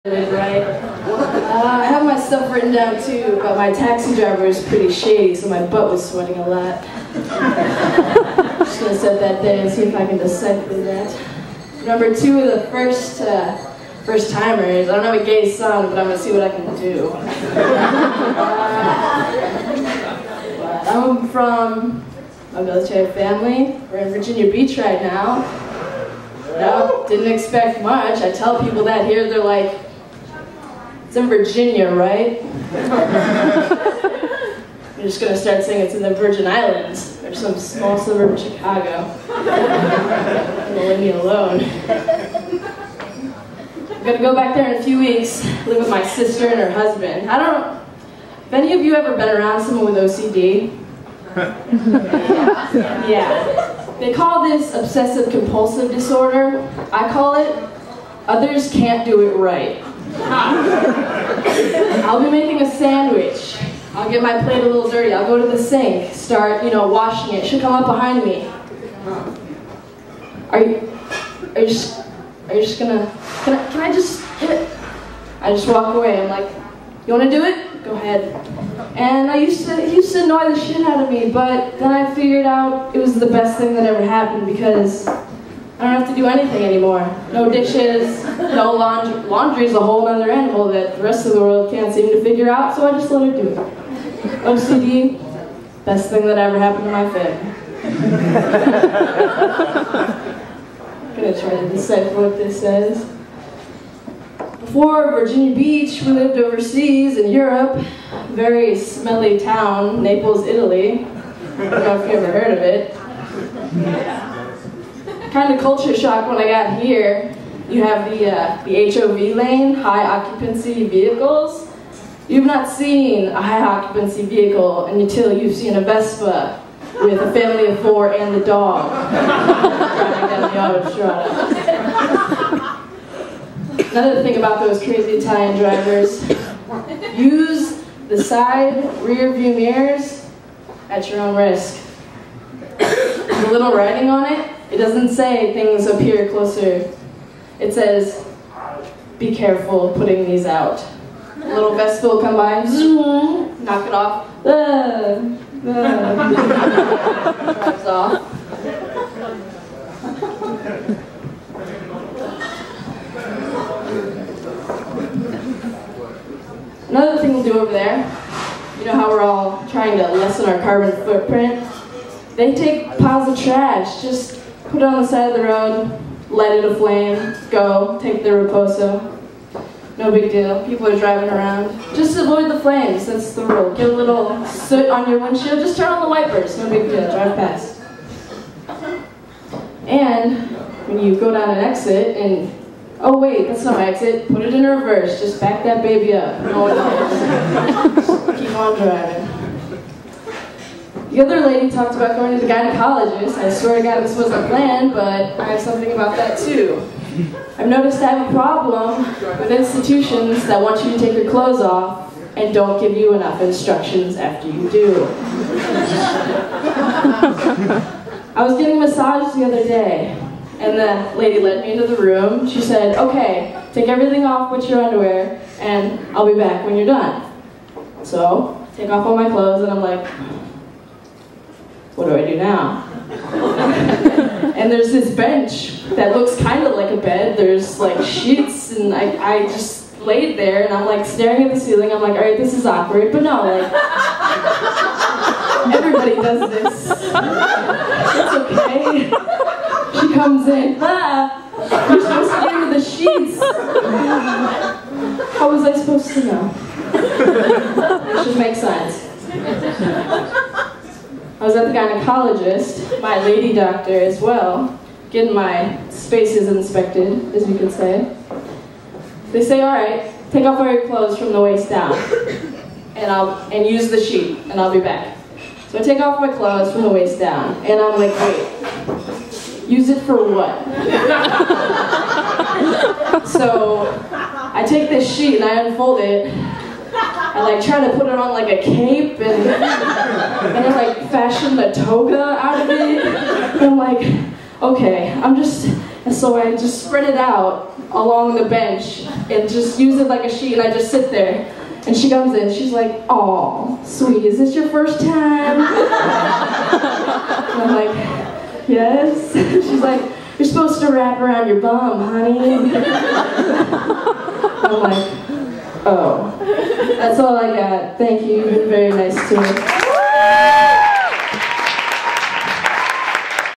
Right? I have my stuff written down too, but my taxi driver is pretty shady, so my butt was sweating a lot. Just gonna set that there and see if I can decipher that. Number 2 of the first timers. I don't have a gay son, but I'm gonna see what I can do. I'm from a military family. We're in Virginia Beach right now. No, didn't expect much. I tell people that here, they're like, it's in Virginia, right? I'm just gonna start saying it's in the Virgin Islands, or some small suburb of Chicago. They'll leave me alone. I'm gonna go back there in a few weeks, live with my sister and her husband. I don't know, have any of you ever been around someone with OCD? Yeah. They call this obsessive-compulsive disorder. I call it, others can't do it right. I'll be making a sandwich. I'll get my plate a little dirty. I'll go to the sink, start, washing it. She'll come up behind me. Are you just gonna, can I just get it? I just walk away. I'm like, you wanna do it? Go ahead. And it used to annoy the shit out of me, but then I figured out it was the best thing that ever happened because I don't have to do anything anymore. No dishes, no laundry. Laundry is a whole other animal that the rest of the world can't seem to figure out, so I just let her do it. OCD, best thing that ever happened to my family. I'm gonna try to decipher what this says. Before Virginia Beach, we lived overseas in Europe, very smelly town, Naples, Italy. I don't know if you ever heard of it. Kind of culture shock when I got here. You have the HOV lane, high occupancy vehicles. You've not seen a high occupancy vehicle until you've seen a Vespa with a family of 4 and the dog driving down the autostrada. Another thing about those crazy Italian drivers, use the side rear view mirrors at your own risk. The little writing on it, it doesn't say things up here closer. It says, be careful putting these out. A little Vespa will come by and zoom, knock it off. Drives off. Another thing we'll do over there, you know how we're all trying to lessen our carbon footprint? They take piles of trash, just put it on the side of the road, light it aflame, go, take their Reposo. No big deal, people are driving around. Just avoid the flames, that's the rule. Get a little soot on your windshield, just turn on the wipers, no big deal, drive past. And when you go down an exit and oh wait, that's not my exit. Put it in reverse. Just back that baby up. No one cares. Keep on driving. The other lady talked about going to the gynecologist. I swear to God this wasn't planned, but I have something about that too. I've noticed I have a problem with institutions that want you to take your clothes off and don't give you enough instructions after you do. I was getting a massage the other day. And the lady led me into the room. She said, okay, take everything off but your underwear, and I'll be back when you're done. So, take off all my clothes, and I'm like, what do I do now? And there's this bench that looks kind of like a bed. There's like sheets, and I just laid there, and I'm like staring at the ceiling. I'm like, all right, this is awkward, but no, like, everybody does this. It's okay. She comes in, you're supposed to give me the sheets. How was I supposed to know? It should make sense. I was at the gynecologist, my lady doctor as well, getting my spaces inspected, as you could say. They say, all right, take off all your clothes from the waist down, and use the sheet, and I'll be back. So I take off my clothes from the waist down, and I'm like, wait. Use it for what? So I take this sheet and I unfold it. I like try to put it on like a cape and I like fashion a toga out of it. And I'm like, okay, I'm just And so I just spread it out along the bench and just use it like a sheet, and I just sit there. And she comes in, she's like, "Aw, sweetie, is this your first time?" And I'm like, "Yes." She's like, "You're supposed to wrap around your bum, honey." I'm like, "Oh, that's all I got. Thank you, you've been very nice to me."